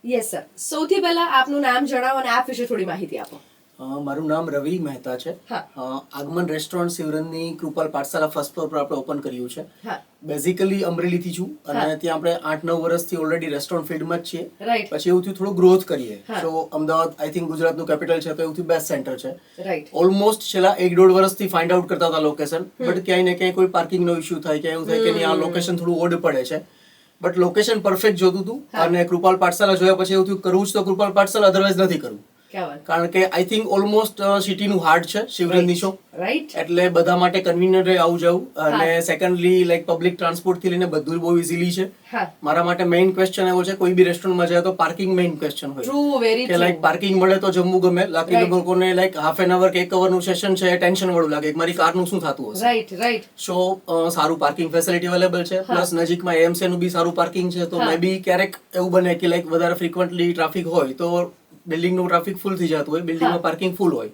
Yes sir, સૌથી પહેલા આપનું નામ જણાવો અને આપ વિશે થોડી માહિતી આપો. મારું નામ રવિ મહેતા છે. હા. આગમન રેસ્ટોરન્ટ શિવરનની કૃપાલ પાઠશાલા ફર્સ્ટ ફ્લોર પર આપણે ઓપન કર્યું છે. હા. બેઝિકલી અમરેલીથી છું અને ત્યાં આપણે 8-9 વર્ષથી ઓલરેડી રેસ્ટોરન્ટ ફિલ્ડમાં જ છીએ. રાઈટ. પછી એવું થયું થોડું ગ્રોથ કરીએ. હા. તો અમદાવાદ આઈ થિંક ગુજરાતનું કેપિટલ છે તો એવું થયું બેસ્ટ સેન્ટર છે. રાઈટ. ઓલમોસ્ટ છેલ્લા 1-1.5 વર્ષથી ફાઇન્ડ આઉટ કરતા હતા લોકેશન, બટ ક્યાંય ને ક્યાંય કોઈ પાર્કિંગનો ઇશ્યુ થાય કે એવું થાય કે નહીં આ લોકેશન થોડું ઓડ પડે છે. બટ લોકેશન પરફેક્ટ જોતું હતું અને કૃપાલ પાઠશાલા જોયા પછી એવું થયું કરવું જ તો કૃપાલ પાઠશાલા, અધરવાઇઝ નથી કરવું. કારણ કે આઈ થિંક ઓલમોસ્ટ સિટીનું હાર્ટ છે શિવરનની શોપ. રાઈટ. એટલે બધા માટે કન્વીનિયન્ટ રહે આવું જવું. અને સેકન્ડલી લાઈક પબ્લિક ટ્રાન્સપોર્ટ થી લઈને બધું બહુ ઇઝીલી છે. મારા માટે મેઇન ક્વેશ્ચન એવો છે કોઈ બી રેસ્ટોરન્ટમાં જાય તો પાર્કિંગ મેઇન ક્વેશ્ચન હોય. ટ્રુ, વેરી કે લાઈક પાર્કિંગ મળે તો જમવું ગમે. લાકી લોકોને લાઈક હાફ એન અવર કે 1 અવરનું સેશન છે ટેન્શન વાળું લાગે કે મારી કારનું શું થતું હશે. રાઈટ. રાઈટ. સો સારું પાર્કિંગ ફેસિલિટી અવેલેબલ છે, પ્લસ નજીકમાં એએમસી નું બી સારું પાર્કિંગ છે. તો મે બી ક્યારેક એવું બને કે લાઈક વધારે ફ્રીક્વન્ટલી ટ્રાફિક હોય તો બિલ્ડિંગનું ટ્રાફિક ફૂલ થઈ જતું હોય, બિલ્ડિંગમાં પાર્કિંગ ફૂલ હોય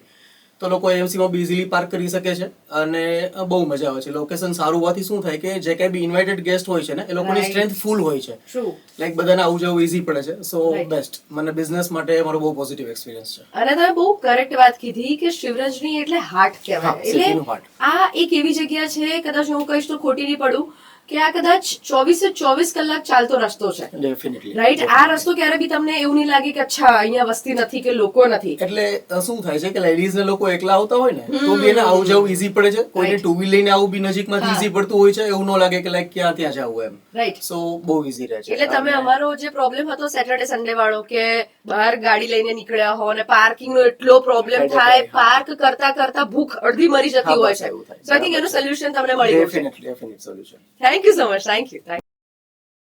તો લોકો એએમસીમાં બી ઇઝીલી પાર્ક કરી શકે છે અને બહુ મજા આવે છે. લોકેશન સારું હોવાથી શું થાય કે જે કઈ બી ઇન્વાઇટેડ ગેસ્ટ હોય છે ને એ લોકોની સ્ટ્રેન્થ ફૂલ હોય છે. લાઈક બધાને આવું જવું ઇઝી પડે છે. સો બેસ્ટ. મને બિઝનેસ માટે મારો બહુ પોઝિટિવ એક્સપિરિયન્સ છે. અને તમે બહુ કરેક્ટ વાત કીધી કે શિવરજની એટલે હાર્ટ કહેવાય. એટલે આ એક એવી જગ્યા છે, કદાચ હું કહીશ તો ખોટી નહીં પડું, કે આ કદાચ 24 કલાક ચાલતો રસ્તો છે. ડેફિનેટલી. રાઈટ. આ રસ્તો ક્યારે બી તમને એવું નહીં લાગે કે અચ્છા અહીંયા વસ્તી નથી કે લોકો નથી. એટલે શું થાય છે કે લેડીઝ ને લોકો એકલા આવતા હોય ને તો બી એને આવું જવું ઈઝી પડે છે. કોઈને ટુ વ્હીલ લઈને આવું બી નજીકમાંથી ઈઝી પડતું હોય છે. એવું ન લાગે કે લાઈક ક્યાં ત્યાં જવું એમ. રાઈટ. સો બહુ ઈઝી રહે છે. એટલે તમે અમારો જે પ્રોબ્લેમ હતો સેટરડે સન્ડે વાળો કે બહાર ગાડી લઈને નીકળ્યા હો અને પાર્કિંગ નો એટલો પ્રોબ્લેમ થાય, પાર્ક કરતા કરતા ભૂખ અડધી મરી જતી હોય છે. સો આઈ થિંક એનું સોલ્યુશન તમને મળી ગયું છે. Definitely solution. Thank you so much. Thank you.